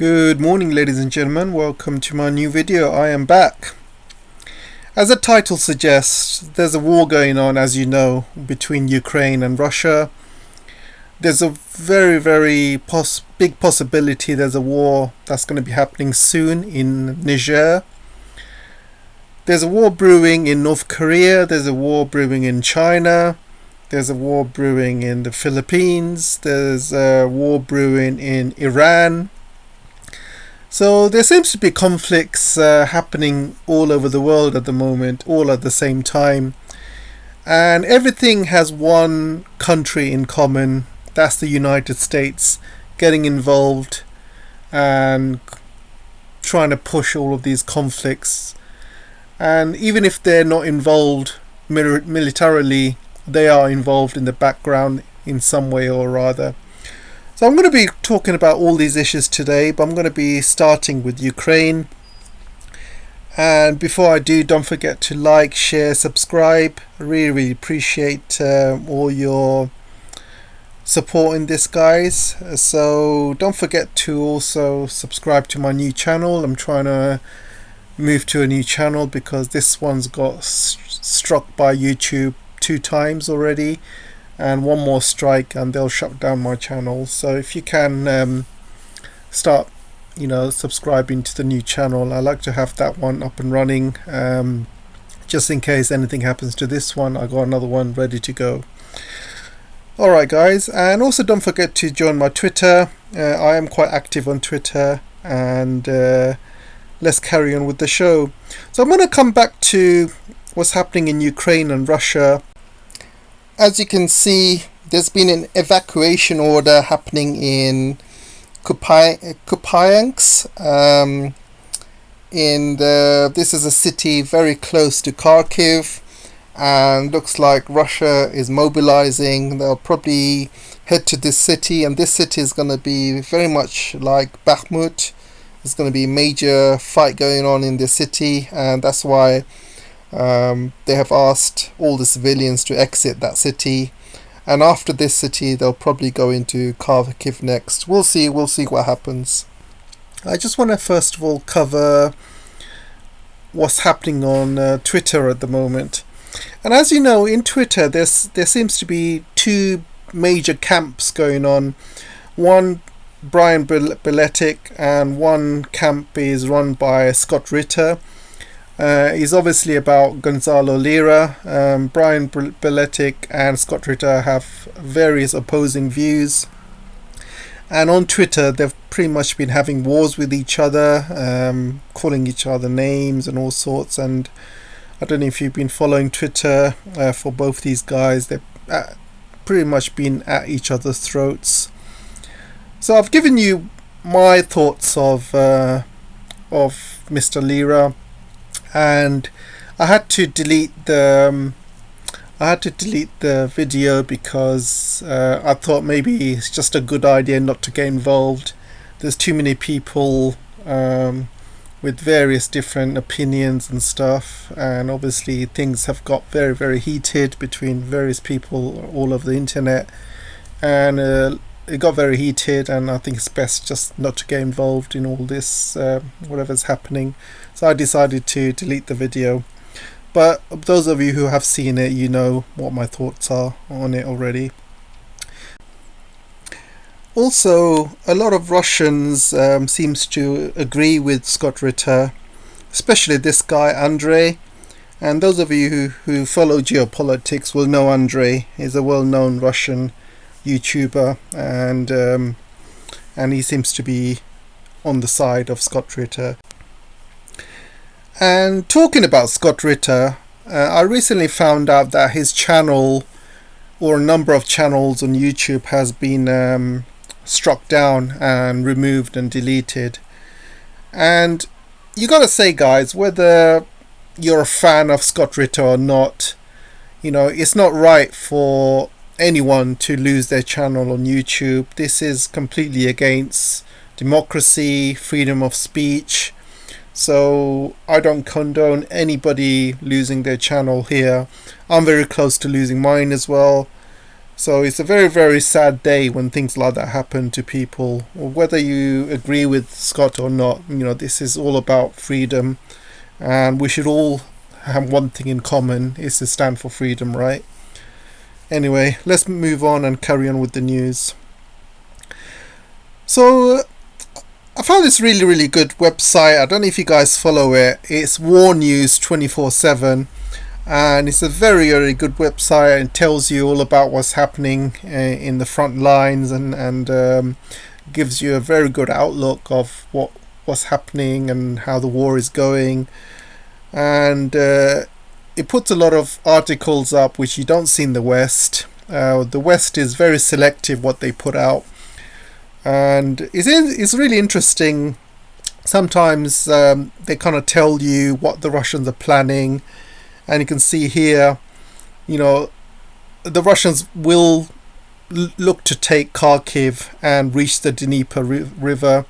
Good morning, ladies and gentlemen. Welcome to my new video. I am back. As the title suggests, there's a war going on, as you know, between Ukraine and Russia. There's a very big possibility there's a war that's going to be happening soon in Niger. There's a war brewing in North Korea. There's a war brewing in China. There's a war brewing in the Philippines. There's a war brewing in Iran. So there seems to be conflicts happening all over the world at the moment, all at the same time. And everything has one country in common. That's the United States getting involved and trying to push all of these conflicts. And even if they're not involved militarily, they are involved in the background in some way or other. So I'm going to be talking about all these issues today, but I'm going to be starting with Ukraine. And before I do, don't forget to like, share, subscribe. I really appreciate all your support in this, guys. So don't forget to also subscribe to my new channel. I'm trying to move to a new channel because this one's got struck by YouTube 2 times already, and one more strike and they'll shut down my channel. So if you can start subscribing to the new channel, I like to have that one up and running, just in case anything happens to this one. I got another one ready to go. Alright guys, and also don't forget to join my Twitter. I am quite active on Twitter, and let's carry on with the show. So I'm going to come back to what's happening in Ukraine and Russia. As you can see, there's been an evacuation order happening in Kupiansk. This is a city very close to Kharkiv, and looks like Russia is mobilizing. They'll probably head to this city, and this city is going to be very much like Bakhmut. There's going to be a major fight going on in this city, and that's why they have asked all the civilians to exit that city, and after this city they'll probably go into Kharkiv next. We'll see what happens. I just want to first of all cover what's happening on Twitter at the moment. And as you know, in Twitter there seems to be 2 major camps going on. One, Brian Beletic, and one camp is run by Scott Ritter. He's obviously about Gonzalo Lira. Brian Beletic and Scott Ritter have various opposing views, and on Twitter they've pretty much been having wars with each other, calling each other names and all sorts. And I don't know if you've been following Twitter for both these guys. They've pretty much been at each other's throats. So I've given you my thoughts of Mr. Lira. And I had to delete the video because I thought maybe it's just a good idea not to get involved. There's too many people with various different opinions and stuff, and obviously things have got very heated between various people all over the internet, and it got very heated, and I think it's best just not to get involved in all this whatever's happening. So I decided to delete the video, but those of you who have seen it, you know what my thoughts are on it already. Also, a lot of Russians seems to agree with Scott Ritter, especially this guy Andrei. And those of you who follow Geopolitics will know Andrei. He's a well-known Russian YouTuber, and he seems to be on the side of Scott Ritter. And talking about Scott Ritter, I recently found out that his channel, or a number of channels on YouTube, has been struck down and removed and deleted. And you gotta say, guys, whether you're a fan of Scott Ritter or not, it's not right for anyone to lose their channel on YouTube. This is completely against democracy, freedom of speech. So I don't condone anybody losing their channel here. I'm very close to losing mine as well. So it's a very, very sad day when things like that happen to people. Whether you agree with Scott or not, this is all about freedom, and we should all have one thing in common, is to stand for freedom, right? Anyway, let's move on and carry on with the news. So I found this really, really good website. I don't know if you guys follow it. It's War News 24/7. And it's a very, very good website, and tells you all about what's happening in the front lines, and gives you a very good outlook of what's happening and how the war is going. And it puts a lot of articles up which you don't see in the West. The West is very selective what they put out, and it's really interesting. Sometimes they kind of tell you what the Russians are planning. And you can see here, the Russians will look to take Kharkiv and reach the Dnieper River.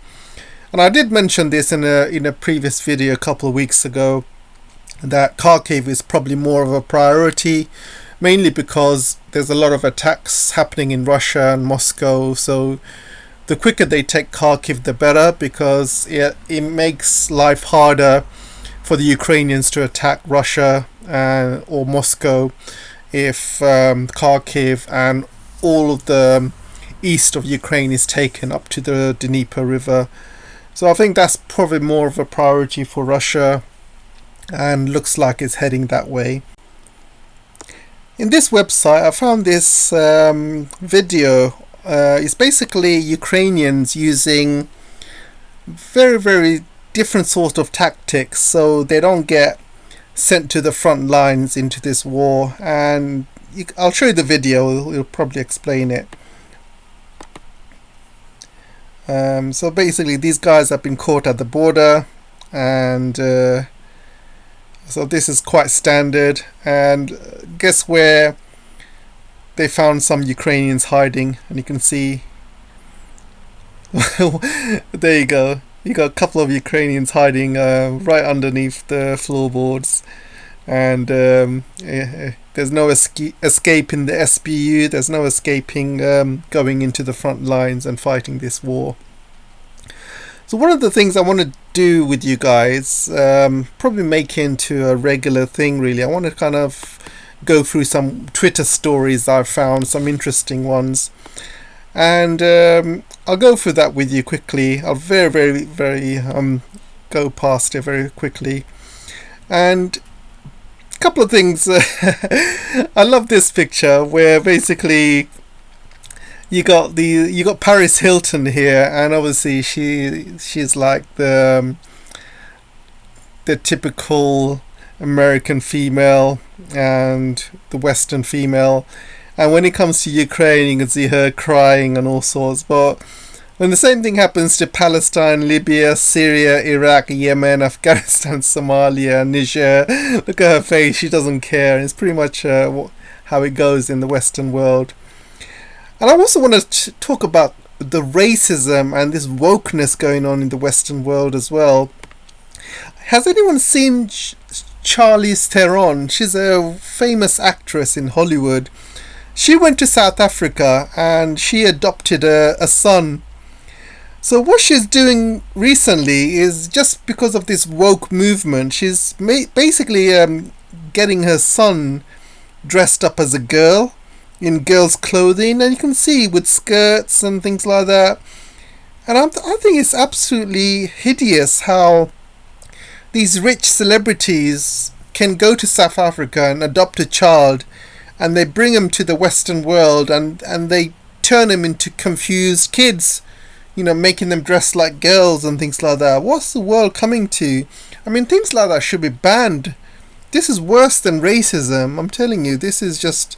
And I did mention this in a previous video a couple of weeks ago, that Kharkiv is probably more of a priority, mainly because there's a lot of attacks happening in Russia and Moscow. So the quicker they take Kharkiv, the better, because it makes life harder for the Ukrainians to attack Russia or Moscow if Kharkiv and all of the east of Ukraine is taken up to the Dnieper River. So I think that's probably more of a priority for Russia, and looks like it's heading that way. In this website I found this video. It's basically Ukrainians using very, very different sort of tactics so they don't get sent to the front lines into this war. And I'll show you the video, it'll probably explain it. So basically these guys have been caught at the border, and so this is quite standard. And guess where they found some Ukrainians hiding? And you can see there you go. You got a couple of Ukrainians hiding right underneath the floorboards, and there's no escape in the SBU. There's no escaping going into the front lines and fighting this war. So one of the things I want to do with you guys, probably make into a regular thing really, I want to kind of go through some Twitter stories I've found, some interesting ones. And I'll go through that with you quickly. I'll very, very, very go past it very quickly. And a couple of things. I love this picture where basically you got Paris Hilton here, and obviously she's like the typical American female and the Western female. And when it comes to Ukraine, you can see her crying and all sorts. But when the same thing happens to Palestine, Libya, Syria, Iraq, Yemen, Afghanistan, Somalia, Niger, look at her face, she doesn't care. It's pretty much how it goes in the Western world. And I also want to talk about the racism and this wokeness going on in the Western world as well. Has anyone seen Charlize Theron? She's a famous actress in Hollywood. She went to South Africa and she adopted a son. So what she's doing recently is, just because of this woke movement, she's basically getting her son dressed up as a girl in girls' clothing, and you can see with skirts and things like that. And I think it's absolutely hideous how these rich celebrities can go to South Africa and adopt a child, and they bring them to the Western world, and they turn them into confused kids, making them dress like girls and things like that. What's the world coming to? I mean, things like that should be banned. This is worse than racism. I'm telling you, this is just,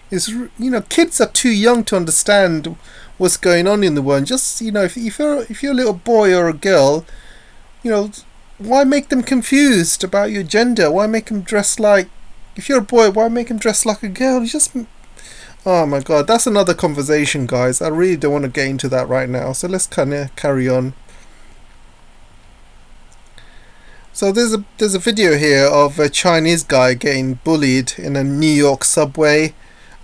kids are too young to understand what's going on in the world. Just, if you're a little boy or a girl, why make them confused about your gender? Why make them dress like, if you're a boy, why make him dress like a girl? Oh my god, that's another conversation, guys. I really don't want to get into that right now. So let's kind of carry on. So there's a video here of a Chinese guy getting bullied in a New York subway.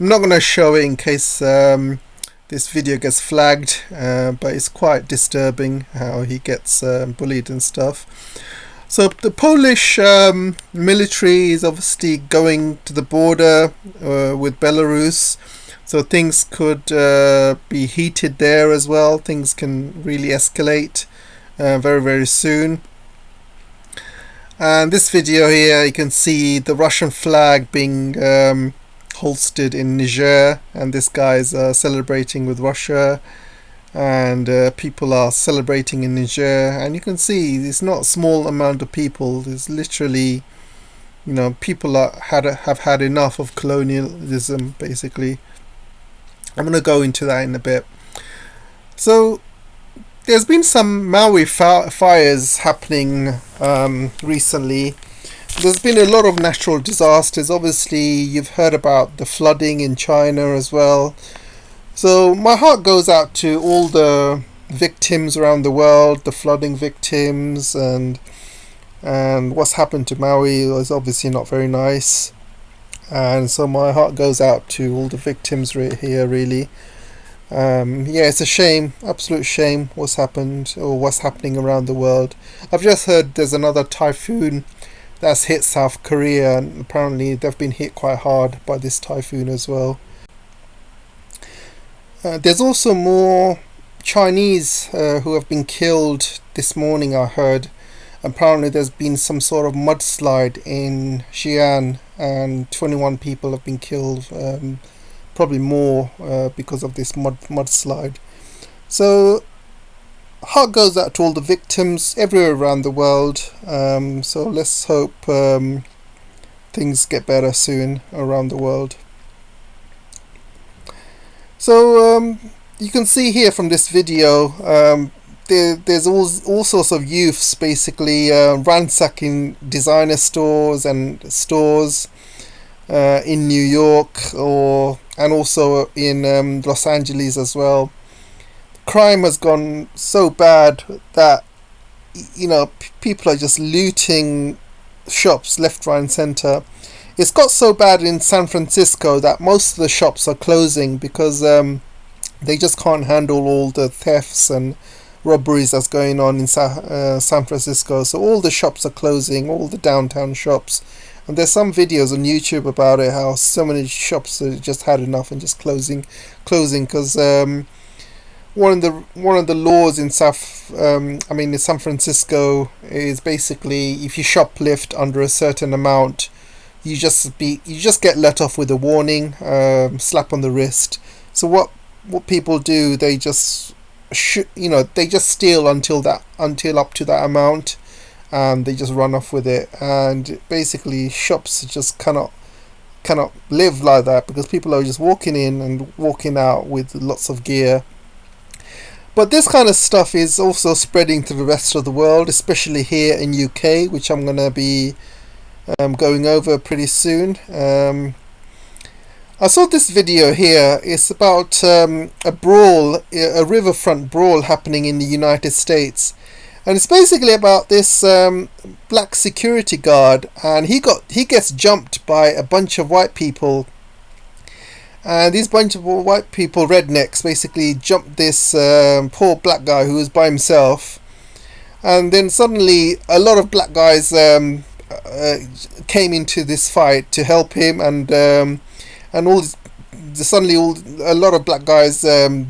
I'm not going to show it in case this video gets flagged, but it's quite disturbing how he gets bullied and stuff. So the Polish military is obviously going to the border with Belarus, so things could be heated there as well. Things can really escalate very, very soon. And this video here, you can see the Russian flag being hoisted in Niger, and this guy is celebrating with Russia, and people are celebrating in Niger, and you can see it's not a small amount of people. There's literally, people have had enough of colonialism, basically. I'm going to go into that in a bit. So there's been some Maui fires happening recently. There's been a lot of natural disasters. Obviously, you've heard about the flooding in China as well. So my heart goes out to all the victims around the world, the flooding victims, and what's happened to Maui is obviously not very nice. And so my heart goes out to all the victims right here, really. Yeah, it's a shame, absolute shame what's happened or what's happening around the world. I've just heard there's another typhoon that's hit South Korea, and apparently they've been hit quite hard by this typhoon as well. There's also more Chinese who have been killed this morning, I heard. Apparently there's been some sort of mudslide in Xi'an and 21 people have been killed, probably more because of this mudslide. So heart goes out to all the victims everywhere around the world. So let's hope things get better soon around the world. So you can see here from this video, there's all sorts of youths basically ransacking designer stores and stores in New York and also in Los Angeles as well. Crime has gone so bad that people are just looting shops left, right and centre. It's got so bad in San Francisco that most of the shops are closing because they just can't handle all the thefts and robberies that's going on in San Francisco. So all the shops are closing, all the downtown shops. And there's some videos on YouTube about it, how so many shops have just had enough and just closing because one of the laws in San Francisco is basically if you shoplift under a certain amount, you just get let off with a warning, slap on the wrist. So what people do, they just they just steal until up to that amount, and they just run off with it. And basically shops just cannot live like that because people are just walking in and walking out with lots of gear. But this kind of stuff is also spreading to the rest of the world, especially here in UK, which I'm going to be going over pretty soon. I saw this video here. It's about a brawl, a riverfront brawl happening in the United States, and it's basically about this black security guard, and he gets jumped by a bunch of white people, and these bunch of white people, rednecks, basically jumped this poor black guy who was by himself, and then suddenly a lot of black guys came into this fight to help him, and a lot of black guys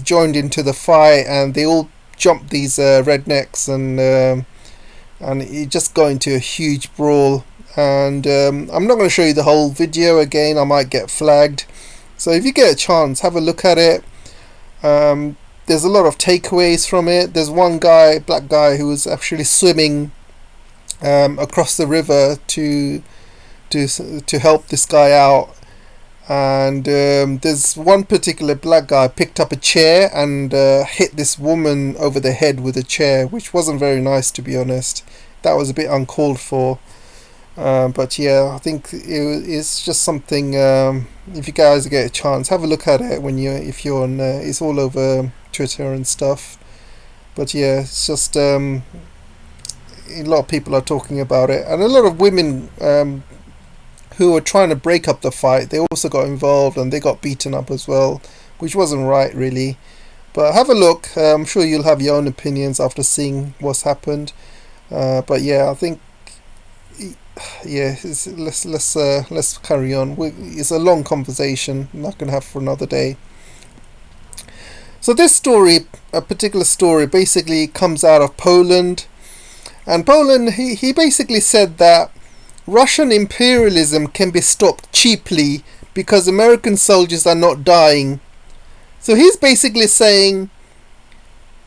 joined into the fight, and they all jumped these rednecks, and it just got into a huge brawl. And I'm not going to show you the whole video again, I might get flagged. So if you get a chance, have a look at it. There's a lot of takeaways from it. There's one guy, black guy, who was actually swimming across the river to help this guy out. And there's one particular black guy picked up a chair and hit this woman over the head with a chair, which wasn't very nice, to be honest. That was a bit uncalled for. But yeah, I think it's just something. If you guys get a chance, have a look at it if you're on. It's all over Twitter and stuff. But yeah, it's just a lot of people are talking about it, and a lot of women who were trying to break up the fight, they also got involved and they got beaten up as well, which wasn't right really. But have a look. I'm sure you'll have your own opinions after seeing what's happened. But yeah, I think let's carry on. It's a long conversation. I'm not gonna have for another day. So this story, a particular story, basically comes out of Poland. And Poland, he basically said that Russian imperialism can be stopped cheaply because American soldiers are not dying. So he's basically saying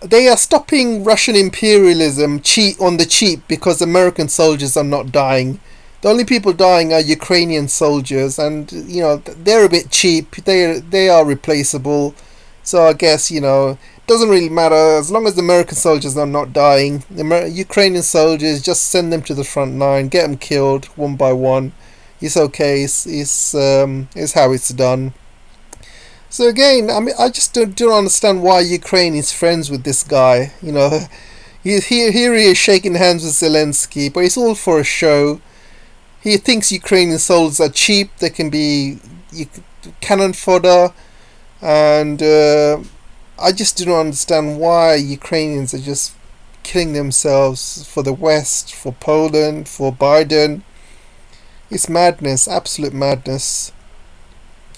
they are stopping Russian imperialism on the cheap because American soldiers are not dying. The only people dying are Ukrainian soldiers, and you know they're a bit cheap. They are replaceable. So I guess, you know, it doesn't really matter as long as the American soldiers are not dying. The Ukrainian soldiers, just send them to the front line, get them killed one by one. It's okay. It's how it's done. So again, I mean, I just don't understand why Ukraine is friends with this guy. You know, here he is shaking hands with Zelensky, but it's all for a show. He thinks Ukrainian soldiers are cheap. They can be cannon fodder. And I just do not understand why Ukrainians are just killing themselves for the West, for Poland, for Biden. It's madness, absolute madness.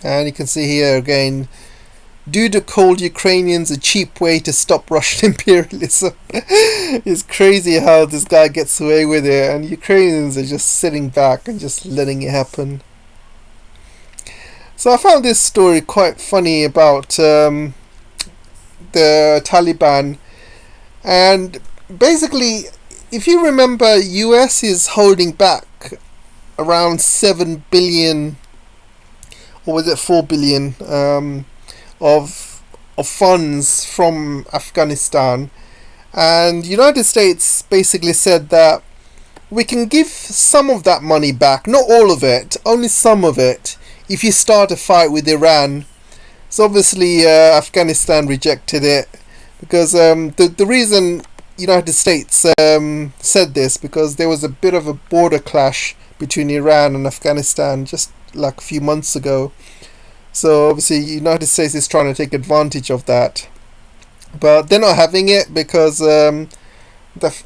And you can see here again, Duda called Ukrainians a cheap way to stop Russian imperialism. It's crazy how this guy gets away with it, and Ukrainians are just sitting back and just letting it happen. So I found this story quite funny about the Taliban, and basically, if you remember, US is holding back around 7 billion, or was it 4 billion, of funds from Afghanistan, and United States basically said that we can give some of that money back, not all of it, only some of it, if you start a fight with Iran. So obviously Afghanistan rejected it because the reason United States said this, because there was a bit of a border clash between Iran and Afghanistan just like a few months ago. So obviously United States is trying to take advantage of that, but they're not having it because the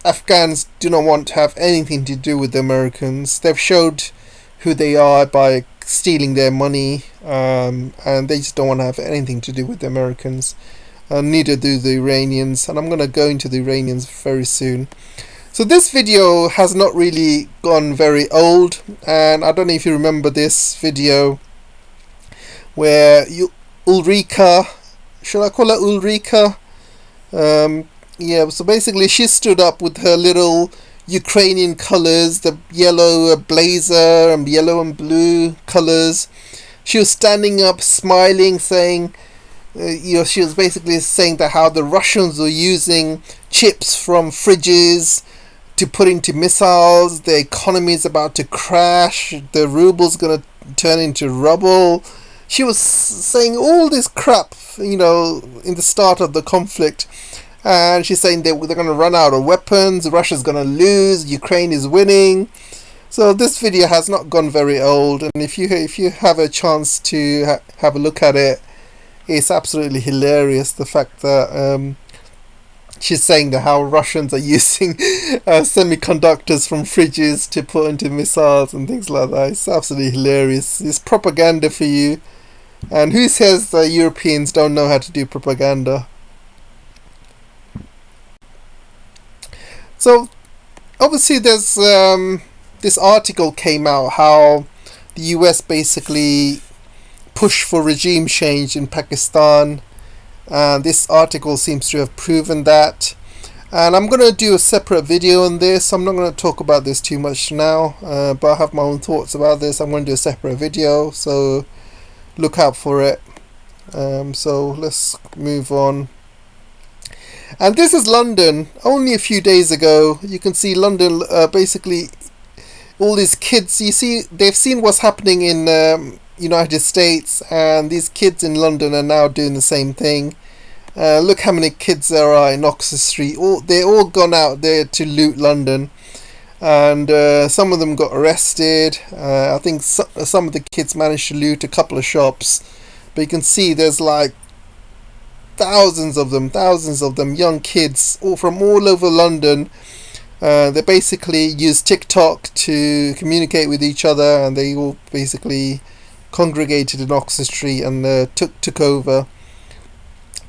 Afghans do not want to have anything to do with the Americans. They've showed who they are by stealing their money, and they just don't want to have anything to do with the Americans. Neither do the Iranians, and I'm going to go into the Iranians very soon. So this video has not really gone very old, and I don't know if you remember this video where Ulrika, should I call her Ulrika? Yeah, so basically she stood up with her little Ukrainian colors, the yellow blazer and yellow and blue colors. She was standing up, smiling, saying, she was basically saying that how the Russians were using chips from fridges to put into missiles. The economy is about to crash. The ruble's gonna turn into rubble. She was saying all this crap, in the start of the conflict. And she's saying they're going to run out of weapons, Russia's going to lose, Ukraine is winning. So this video has not gone very old, and if you have a chance to have a look at it, it's absolutely hilarious, the fact that she's saying that how Russians are using semiconductors from fridges to put into missiles and things like that. It's absolutely hilarious. It's propaganda for you. And who says that Europeans don't know how to do propaganda? So obviously there's this article came out how the US basically pushed for regime change in Pakistan, and this article seems to have proven that. And I'm going to do a separate video on this. I'm not going to talk about this too much now, but I have my own thoughts about this. I'm going to do a separate video, so look out for it. So let's move on. And this is London. Only a few days ago, you can see London, basically all these kids, you see, they've seen what's happening in United States, and these kids in London are now doing the same thing. Look how many kids there are in Oxford Street. They're all gone out there to loot London. and some of them got arrested. I think some of the kids managed to loot a couple of shops, but you can see there's like thousands of them, young kids, all from all over London. They basically use TikTok to communicate with each other, and they all basically congregated in Oxford Street and took over.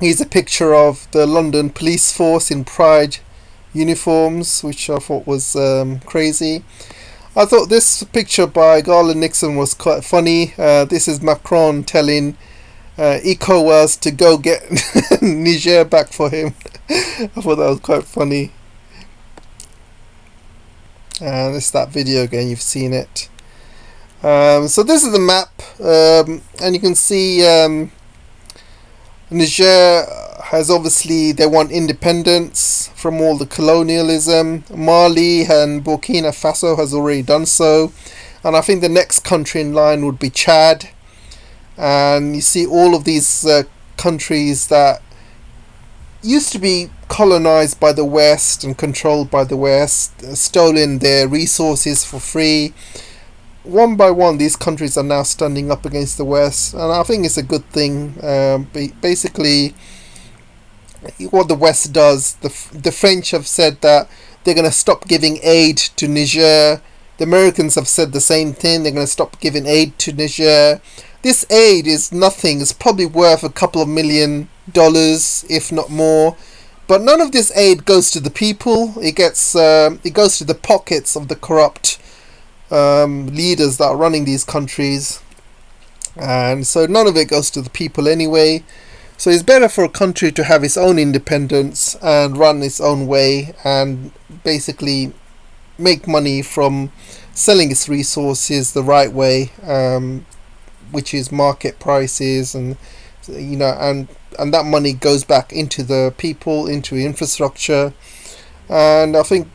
Here's a picture of the London police force in pride uniforms, which I thought was crazy. I thought this picture by Garland Nixon was quite funny. This is Macron telling Ecowas to go get Niger back for him. I thought that was quite funny. And it's that video again, you've seen it. So this is the map, and you can see Niger has obviously, they want independence from all the colonialism. Mali and Burkina Faso has already done so, and I think the next country in line would be Chad. And you see all of these countries that used to be colonized by the West and controlled by the West, stolen their resources for free. One by one, these countries are now standing up against the West, and I think it's a good thing. Basically, what the West does, the French have said that they're going to stop giving aid to Niger. The Americans have said the same thing, they're going to stop giving aid to Niger. This aid is nothing, it's probably worth a couple of $1 million, if not more. But none of this aid goes to the people. It goes to the pockets of the corrupt leaders that are running these countries, and so none of it goes to the people anyway. So it's better for a country to have its own independence and run its own way, and basically make money from selling its resources the right way, which is market prices, and and that money goes back into the people, into infrastructure. And I think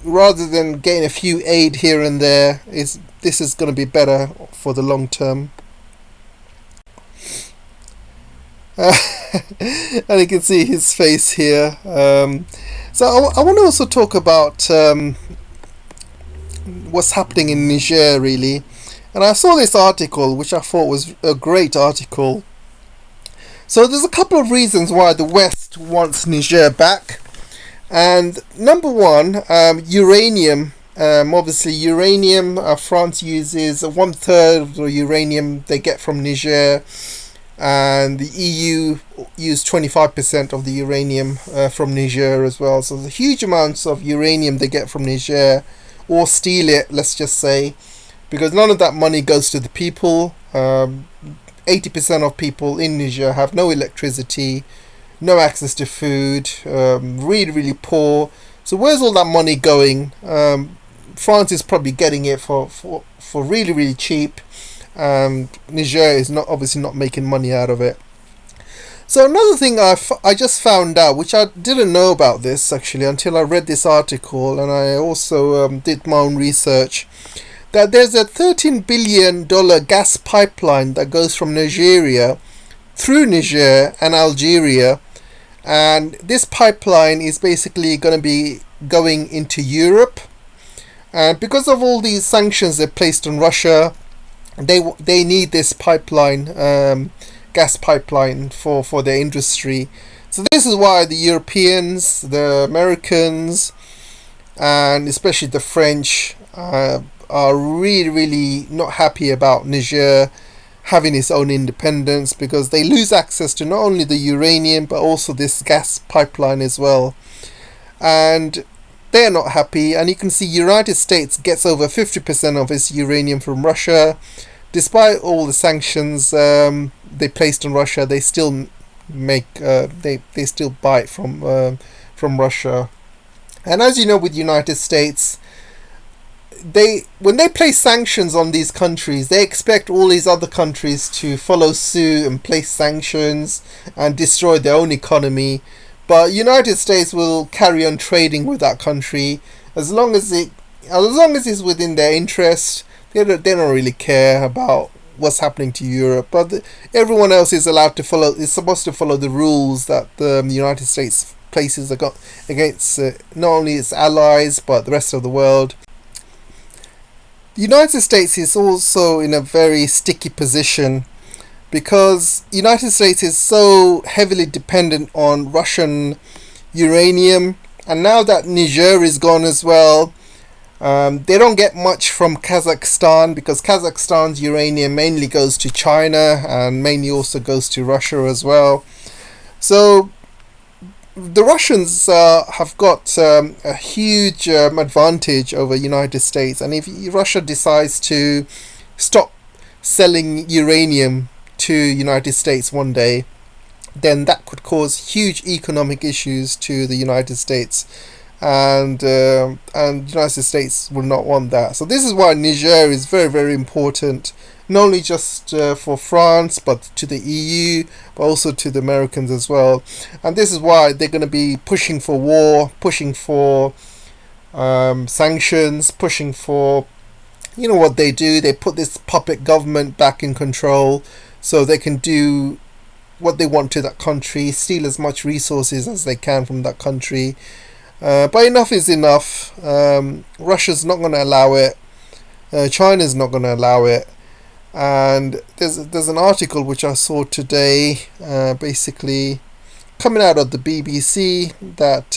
rather than getting a few aid here and there, this is going to be better for the long term. And you can see his face here. So I want to also talk about what's happening in Niger, really. And I saw this article, which I thought was a great article. So there's a couple of reasons why the West wants Niger back. And number one, uranium. Obviously, uranium, France uses 1/3 of the uranium they get from Niger, and the EU use 25% of the uranium from Niger as well. So there's huge amounts of uranium they get from Niger, or steal it, let's just say, because none of that money goes to the people. 80% of people in Niger have no electricity, no access to food, really, really poor. So where's all that money going? France is probably getting it for really, really cheap. Niger is obviously not making money out of it. So another thing I just found out, which I didn't know about this actually until I read this article, and I also did my own research, that there's a $13 billion gas pipeline that goes from Nigeria through Niger and Algeria, and this pipeline is basically going to be going into Europe. And because of all these sanctions they placed on Russia, they need this pipeline, gas pipeline for their industry. So this is why the Europeans, the Americans, and especially the French are really, really not happy about Niger having its own independence, because they lose access to not only the uranium but also this gas pipeline as well. And they're not happy, and you can see United States gets over 50% of its uranium from Russia. Despite all the sanctions they placed on Russia, they still make they still buy it from Russia. And as you know, with United States, when they place sanctions on these countries, they expect all these other countries to follow suit and place sanctions and destroy their own economy. But United States will carry on trading with that country as long as it's within their interest. They don't really care about what's happening to Europe. But everyone else is supposed to follow the rules that the United States places against not only its allies but the rest of the world. The United States is also in a very sticky position because the United States is so heavily dependent on Russian uranium, and now that Niger is gone as well, they don't get much from Kazakhstan because Kazakhstan's uranium mainly goes to China and mainly also goes to Russia as well. So the Russians have got a huge advantage over United States, and if Russia decides to stop selling uranium to United States one day, then that could cause huge economic issues to the United States, and United States will not want that. So this is why Niger is very, very important, not only just for France, but to the EU, but also to the Americans as well. And this is why they're going to be pushing for war, pushing for sanctions, pushing for, you know what they do, they put this puppet government back in control so they can do what they want to that country, steal as much resources as they can from that country. But enough is enough. Russia's not going to allow it. China's not going to allow it. And there's an article which I saw today, basically coming out of the BBC, that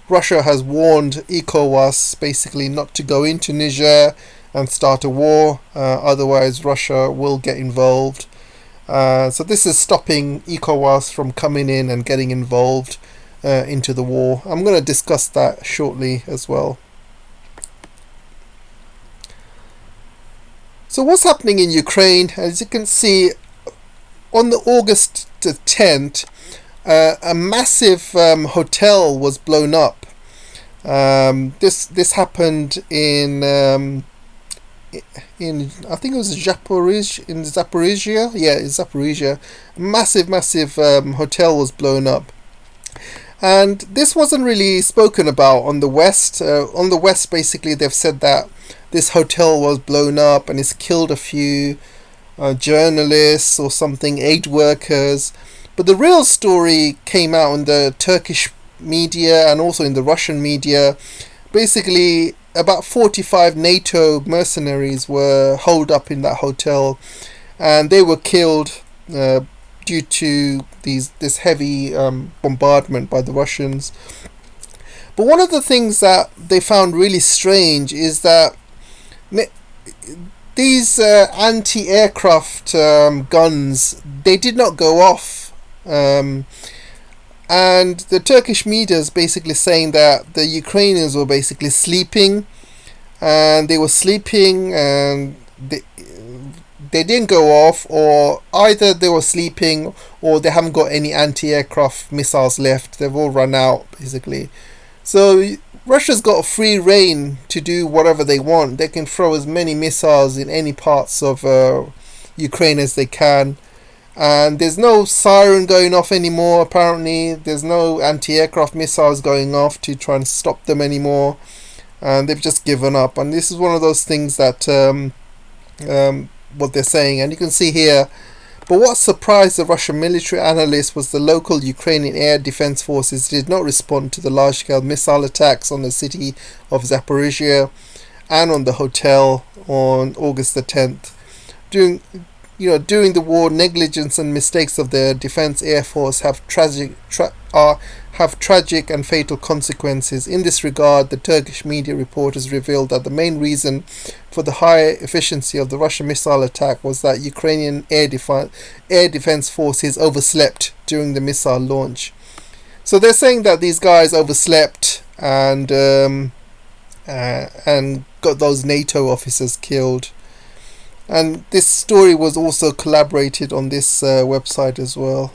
Russia has warned Ecowas basically not to go into Niger and start a war. Otherwise, Russia will get involved. So this is stopping Ecowas from coming in and getting involved into the war. I'm going to discuss that shortly as well. So what's happening in Ukraine? As you can see, on the August the 10th, a massive hotel was blown up. This happened in I think it was Zaporizhia. Yeah, it's Zaporizhia. A massive hotel was blown up. And this wasn't really spoken about on the West. On the West, basically, they've said that this hotel was blown up and it's killed a few journalists or something, aid workers. But the real story came out in the Turkish media and also in the Russian media. Basically, about 45 NATO mercenaries were holed up in that hotel, and they were killed due to this heavy bombardment by the Russians. But one of the things that they found really strange is that these anti-aircraft guns, they did not go off. And the Turkish media is basically saying that the Ukrainians were basically sleeping, and they were sleeping and they didn't go off, or either they were sleeping or they haven't got any anti-aircraft missiles left. They've all run out, basically. So Russia's got a free reign to do whatever they want. They can throw as many missiles in any parts of Ukraine as they can. And there's no siren going off anymore, apparently. There's no anti-aircraft missiles going off to try and stop them anymore. And they've just given up. And this is one of those things that what they're saying. And you can see here, but what surprised the Russian military analysts was the local Ukrainian air defense forces did not respond to the large-scale missile attacks on the city of Zaporizhia and on the hotel on August the 10th. During the war, negligence and mistakes of the Defense Air Force have tragic and fatal consequences. In this regard, the Turkish media reporters revealed that the main reason for the high efficiency of the Russian missile attack was that Ukrainian air defense forces overslept during the missile launch. So they're saying that these guys overslept and got those NATO officers killed. And this story was also collaborated on this website as well.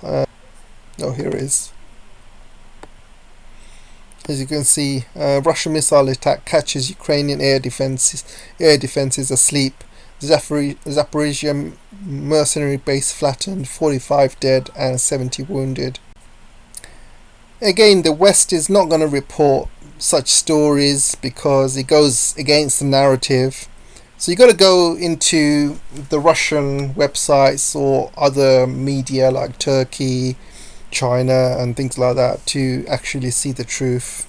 Here it is. As you can see, Russian missile attack catches Ukrainian air defenses asleep. Zaporizhia mercenary base flattened, 45 dead and 70 wounded. Again, the West is not going to report such stories because it goes against the narrative. So you got to go into the Russian websites or other media like Turkey, China and things like that to actually see the truth.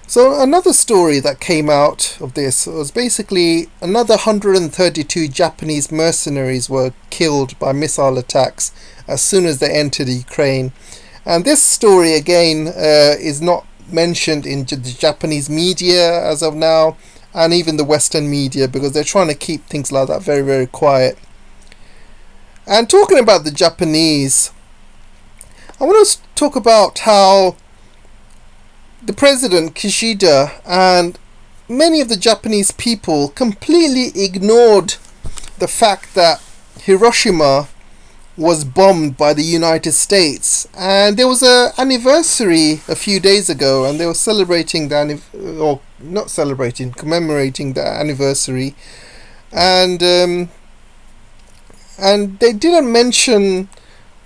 So another story that came out of this was basically another 132 Japanese mercenaries were killed by missile attacks as soon as they entered Ukraine. And this story again is not mentioned in the Japanese media as of now, and even the Western media, because they're trying to keep things like that very, very quiet. And talking about the Japanese, I want to talk about how the President Kishida and many of the Japanese people completely ignored the fact that Hiroshima was bombed by the United States. And there was an anniversary a few days ago, and they were celebrating commemorating the anniversary. And they didn't mention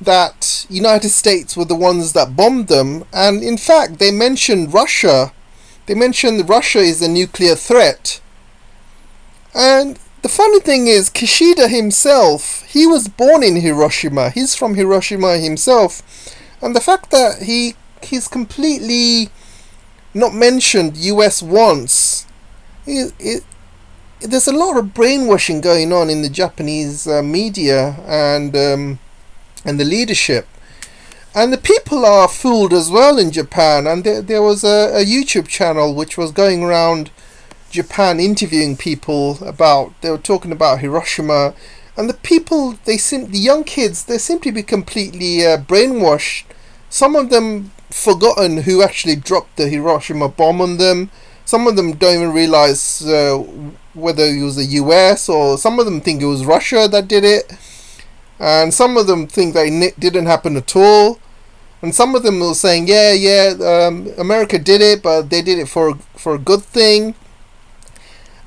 that United States were the ones that bombed them, and in fact they mentioned Russia. They mentioned Russia is a nuclear threat. And the funny thing is, Kishida himself, he was born in Hiroshima. He's from Hiroshima himself, and the fact that he's completely not mentioned US once, there's a lot of brainwashing going on in the Japanese media and the leadership, and the people are fooled as well in Japan. And there was a YouTube channel which was going around Japan interviewing people they were talking about Hiroshima, and the people, the young kids, they seem to be completely brainwashed. Some of them forgotten who actually dropped the Hiroshima bomb on them. Some of them don't even realize whether it was the US, or some of them think it was Russia that did it. And some of them think that it didn't happen at all. And some of them were saying, America did it, but they did it for a good thing.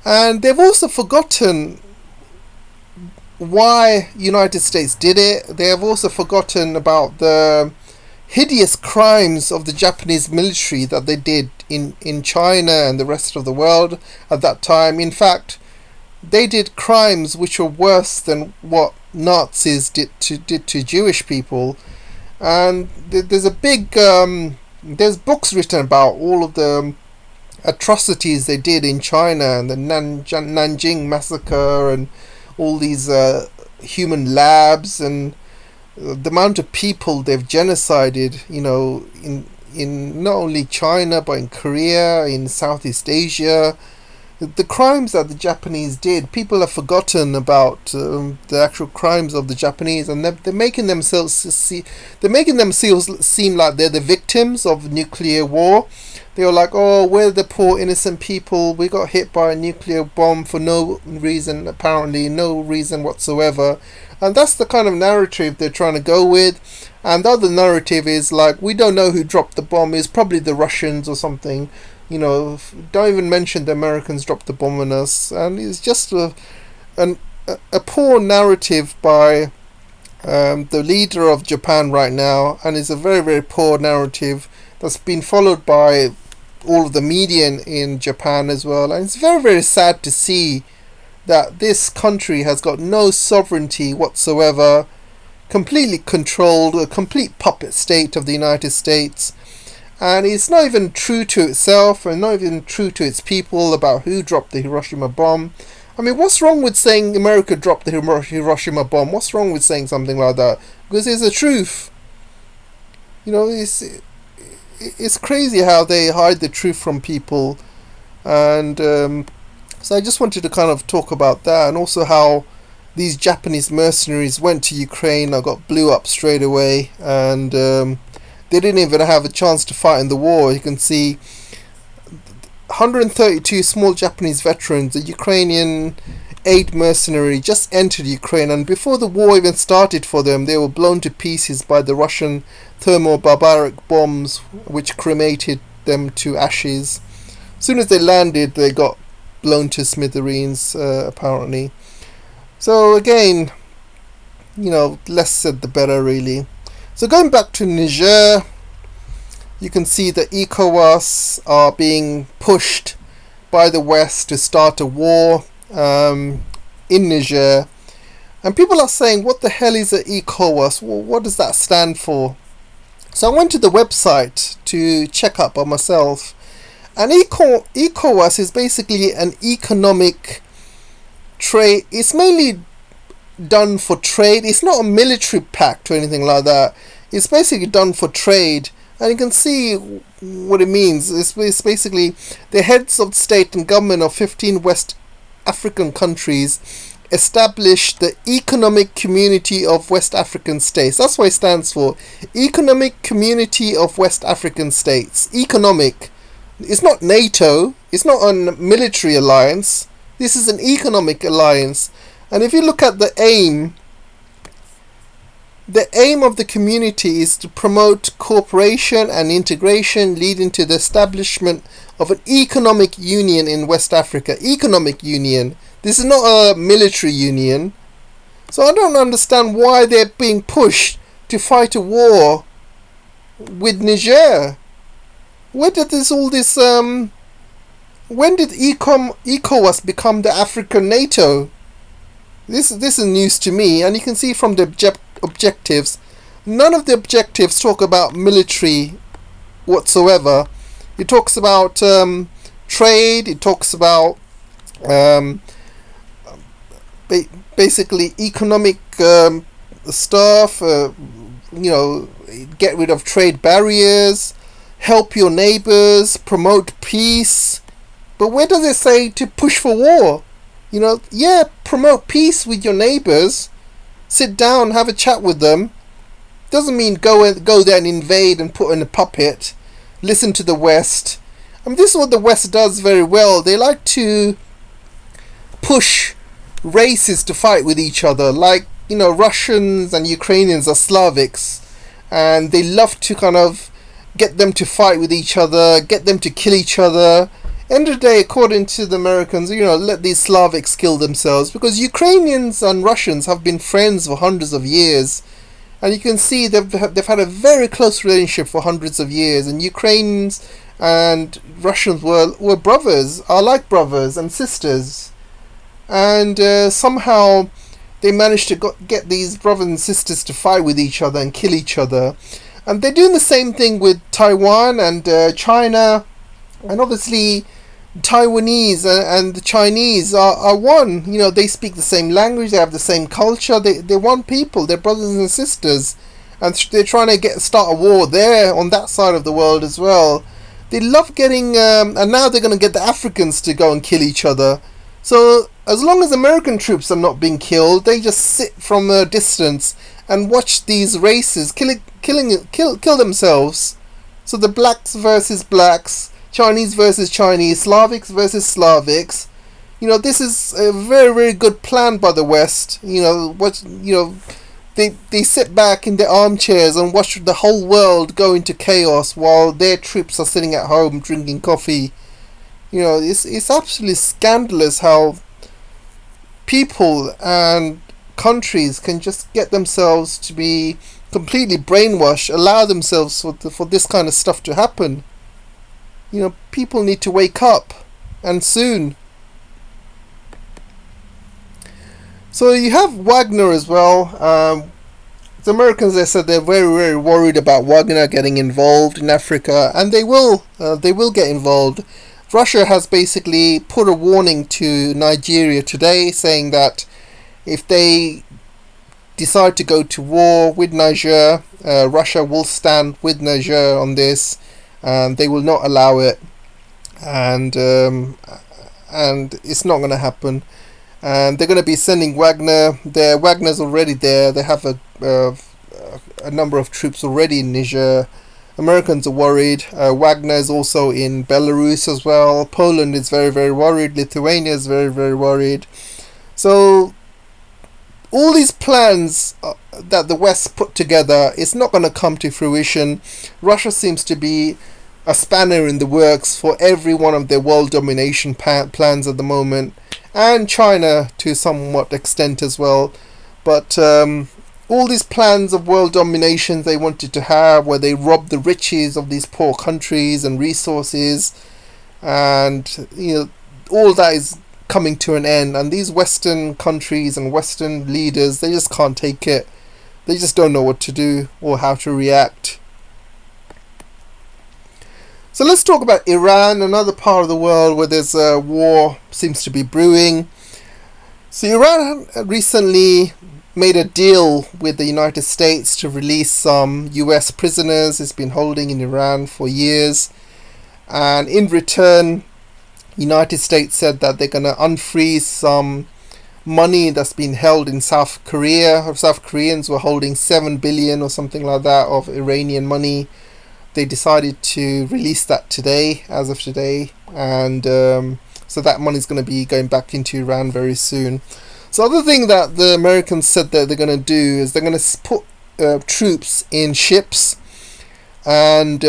And they've also forgotten why United States did it. They have also forgotten about the hideous crimes of the Japanese military that they did in China and the rest of the world at that time. In fact, they did crimes which were worse than what Nazis did to Jewish people. And there's a big there's books written about all of the atrocities they did in China, and the Nanjing massacre, and all these human labs, and the amount of people they've genocided, in not only China but in Korea, in Southeast Asia. The crimes that the Japanese did, people have forgotten about the actual crimes of the Japanese, and they're making themselves seem like they're the victims of nuclear war. They were like, oh, we're the poor innocent people. We got hit by a nuclear bomb for no reason, apparently no reason whatsoever. And that's the kind of narrative they're trying to go with. And the other narrative is like, we don't know who dropped the bomb. It's probably the Russians or something. Don't even mention the Americans dropped the bomb on us. And it's just a poor narrative by the leader of Japan right now, and it's a very, very poor narrative that's been followed by all of the media in Japan as well. And it's very, very sad to see that this country has got no sovereignty whatsoever, completely controlled, a complete puppet state of the United States. And it's not even true to itself, and not even true to its people about who dropped the Hiroshima bomb. I mean, what's wrong with saying America dropped the Hiroshima bomb? What's wrong with saying something like that? Because it's the truth. It's crazy how they hide the truth from people. And so I just wanted to kind of talk about that, and also how these Japanese mercenaries went to Ukraine and got blew up straight away, and they didn't even have a chance to fight in the war. You can see 132 small Japanese veterans, a Ukrainian aid mercenary, just entered Ukraine, and before the war even started for them, they were blown to pieces by the Russian thermobaric bombs, which cremated them to ashes. As soon as they landed, they got blown to smithereens, apparently. So again, less said the better, really. So going back to Niger, you can see that Ecowas are being pushed by the West to start a war in Niger. And people are saying, what the hell is an Ecowas? Well, what does that stand for? So I went to the website to check up on myself. And Ecowas is basically an economic trade. It's mainly done for trade. It's not a military pact or anything like that. It's basically done for trade. And you can see what it means. It's basically the heads of state and government of 15 West African countries established the Economic Community of West African States. That's what it stands for. Economic Community of West African States. Economic. It's not NATO. It's not a military alliance. This is an economic alliance. And if you look at the aim of the community is to promote cooperation and integration, leading to the establishment of an economic union in West Africa. Economic union. This is not a military union. So I don't understand why they're being pushed to fight a war with Niger. Where did when did ECOWAS become the African NATO? This is news to me, and you can see from the objectives, none of the objectives talk about military whatsoever. It talks about trade, it talks about basically economic stuff, get rid of trade barriers, help your neighbors, promote peace. But where does it say to push for war? Promote peace with your neighbors. Sit down, have a chat with them. Doesn't mean go there and invade and put in a puppet. Listen to the West. This is what the West does very well. They like to push races to fight with each other. Like, Russians and Ukrainians are Slavics. And they love to kind of get them to fight with each other, get them to kill each other. End of the day, according to the Americans, let these Slavics kill themselves, because Ukrainians and Russians have been friends for hundreds of years, and you can see they've had a very close relationship for hundreds of years, and Ukrainians and Russians were brothers, are like brothers and sisters, and somehow they managed to get these brothers and sisters to fight with each other and kill each other. And they're doing the same thing with Taiwan and China, and obviously Taiwanese and the Chinese are one. They speak the same language, they have the same culture, they're one people, they're brothers and sisters, and they're trying to start a war there on that side of the world as well. They love getting, and now they're going to get the Africans to go and kill each other. So as long as American troops are not being killed, they just sit from a distance and watch these races kill themselves. So the blacks versus blacks, Chinese versus Chinese, Slavics versus Slavics. This is a very, very good plan by the West. They sit back in their armchairs and watch the whole world go into chaos while their troops are sitting at home drinking coffee. It's absolutely scandalous how people and countries can just get themselves to be completely brainwashed, allow themselves for this kind of stuff to happen. People need to wake up, and soon. So you have Wagner as well. The Americans, they said they're very, very worried about Wagner getting involved in Africa, and they will get involved. Russia has basically put a warning to Nigeria today, saying that if they decide to go to war with Niger, Russia will stand with Niger on this, and they will not allow it, and it's not going to happen. And they're going to be sending Wagner. Wagner's already there. They have a number of troops already in Niger. Americans are worried. Wagner is also in Belarus as well. Poland is very, very worried. Lithuania is very, very worried. So all these plans that the West put together, it's not going to come to fruition. Russia seems to be a spanner in the works for every one of their world domination plans at the moment, and China to somewhat extent as well. But all these plans of world domination they wanted to have, where they rob the riches of these poor countries and resources, and all that is coming to an end. And these Western countries and Western leaders, they just can't take it. They just don't know what to do or how to react. So let's talk about Iran, another part of the world where there's a war seems to be brewing. So Iran recently made a deal with the United States to release some US prisoners it's been holding in Iran for years. And in return, United States said that they're going to unfreeze some money that's been held in South Korea. South Koreans were holding 7 billion or something like that of Iranian money. They decided to release that today, as of today, and so that money is going to be going back into Iran very soon. So other thing that the Americans said that they're going to do is they're going to put troops in ships, and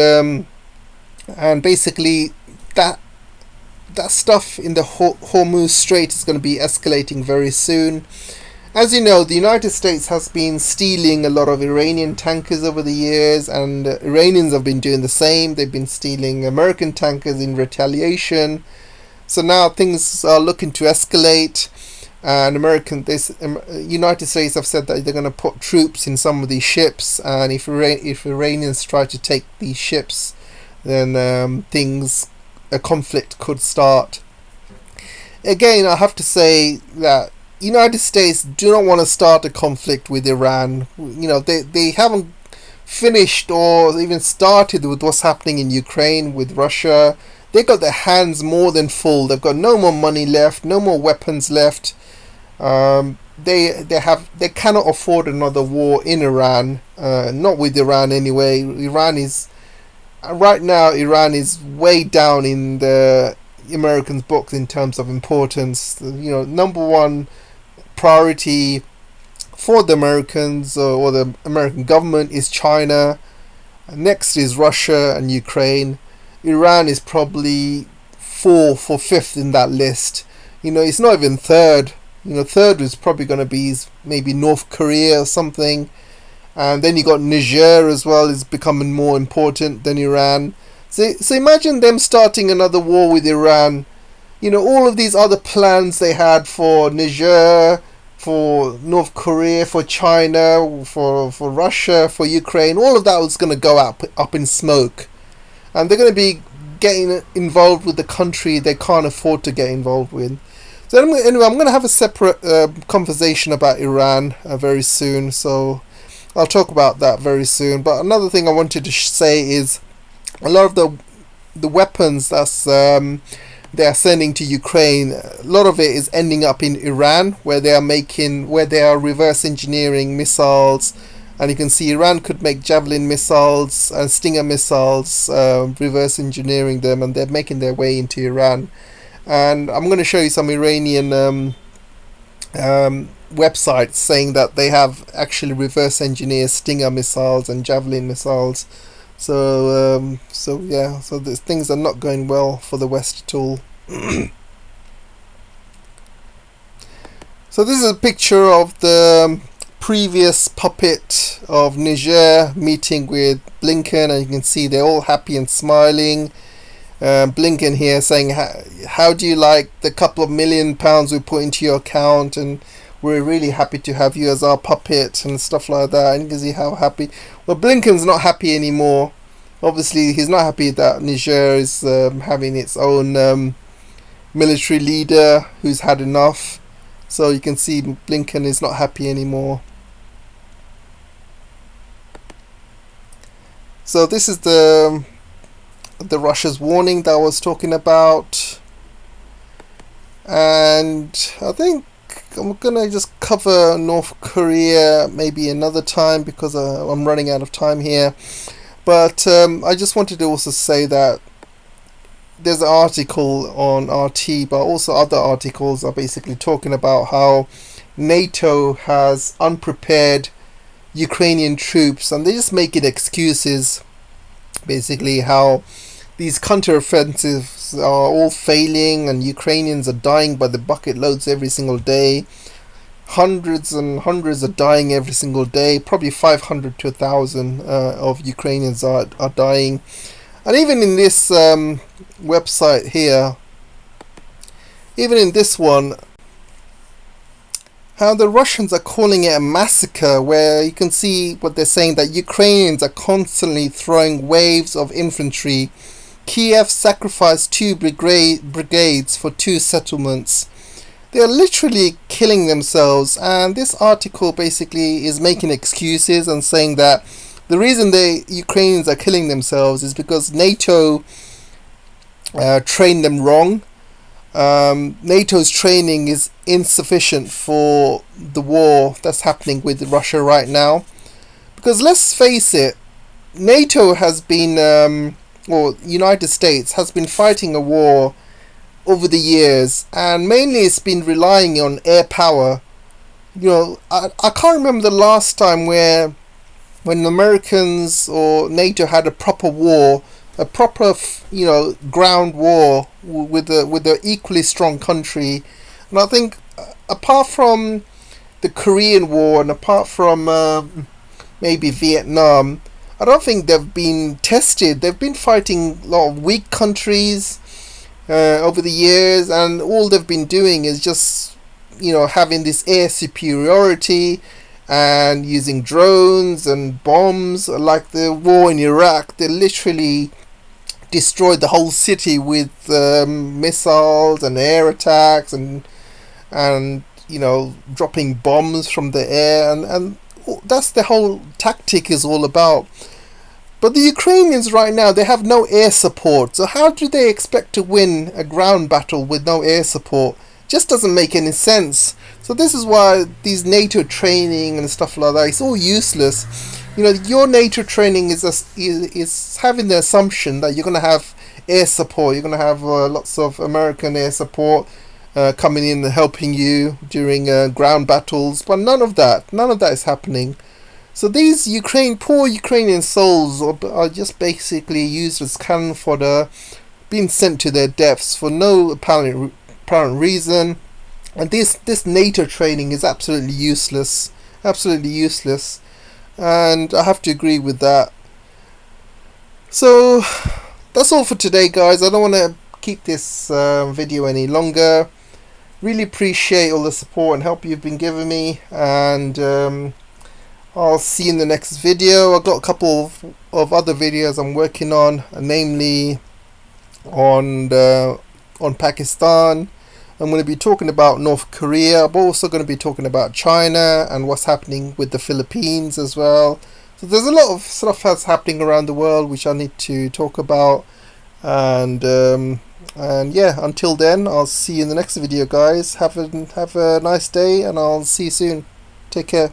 basically that stuff in the Hormuz Strait is going to be escalating very soon. As you know, the United States has been stealing a lot of Iranian tankers over the years, and Iranians have been doing the same. They've been stealing American tankers in retaliation. So now things are looking to escalate, and United States have said that they're going to put troops in some of these ships, and if Iranians try to take these ships, then a conflict could start. Again, I have to say that United States do not want to start a conflict with Iran. They haven't finished or even started with what's happening in Ukraine with Russia. They got their hands more than full. They've got no more money left, no more weapons left. They cannot afford another war in Iran. Not with Iran anyway. Iran is way down in the Americans' books in terms of importance. Number one priority for the Americans or the American government is China. Next is Russia and Ukraine. Iran is probably fourth or fifth in that list. It's not even third. Third is probably going to be maybe North Korea or something. And then you got Niger as well, is becoming more important than Iran. So imagine them starting another war with Iran. All of these other plans they had for Niger, for North Korea, for China, for Russia, for Ukraine, all of that was going to go up in smoke. And they're going to be getting involved with the country they can't afford to get involved with. So anyway, I'm going to have a separate conversation about Iran very soon. So I'll talk about that very soon. But another thing I wanted to say is a lot of the weapons that's they are sending to Ukraine, a lot of it is ending up in Iran, where they are reverse engineering missiles. And you can see Iran could make Javelin missiles and Stinger missiles, reverse engineering them, and they're making their way into Iran. And I'm going to show you some Iranian websites saying that they have actually reverse engineered Stinger missiles and Javelin missiles. So things are not going well for the West at all. So this is a picture of the previous puppet of Niger meeting with Blinken, and you can see they're all happy and smiling. Blinken here saying, how do you like the couple of £1 million we put into your account, and we're really happy to have you as our puppet and stuff like that. And you can see how happy. Well, Blinken's not happy anymore. Obviously, he's not happy that Niger is having its own military leader who's had enough. So you can see Blinken is not happy anymore. So this is the Russia's warning that I was talking about. And I think I'm gonna just cover North Korea maybe another time because I'm running out of time here. But I just wanted to also say that there's an article on RT, but also other articles are basically talking about how NATO has unprepared Ukrainian troops, and they're just making excuses. Basically, how these counter-offensives are all failing, and Ukrainians are dying by the bucket loads every single day. Hundreds and hundreds are dying every single day. Probably 500 to 1,000 of Ukrainians are dying. And even in this website here, even in this one, how the Russians are calling it a massacre, where you can see what they're saying, that Ukrainians are constantly throwing waves of infantry Kiev sacrificed 2 brigades for 2 settlements. They are literally killing themselves, and this article basically is making excuses and saying that the reason the Ukrainians are killing themselves is because NATO trained them wrong. NATO's training is insufficient for the war that's happening with Russia right now. Because let's face it, NATO has been, or United States has been fighting a war over the years, and mainly it's been relying on air power. I can't remember the last time when the Americans or NATO had a proper war, a proper ground war with a equally strong country. And I think apart from the Korean War and apart from maybe Vietnam, I don't think they've been tested. They've been fighting a lot of weak countries over the years, and all they've been doing is just having this air superiority and using drones and bombs. Like the war in Iraq, they literally destroyed the whole city with missiles and air attacks and dropping bombs from the air, and that's the whole tactic is all about. But the Ukrainians right now, they have no air support, so how do they expect to win a ground battle with no air support? Just doesn't make any sense. So this is why these NATO training and stuff like that, it's all useless. Your NATO training is having the assumption that you're going to have air support. You're going to have lots of American air support coming in and helping you during ground battles, but none of that is happening. So these poor Ukrainian souls are just basically used as cannon fodder, being sent to their deaths for no apparent reason. And this NATO training is absolutely useless, and I have to agree with that. So that's all for today, guys. I don't want to keep this video any longer. Really appreciate all the support and help you've been giving me, and I'll see you in the next video. I've got a couple of other videos I'm working on, namely on Pakistan. I'm going to be talking about North Korea. I'm also going to be talking about China and what's happening with the Philippines as well. So there's a lot of stuff that's happening around the world which I need to talk about. And yeah, until then, I'll see you in the next video, guys. Have a nice day, and I'll see you soon. Take care.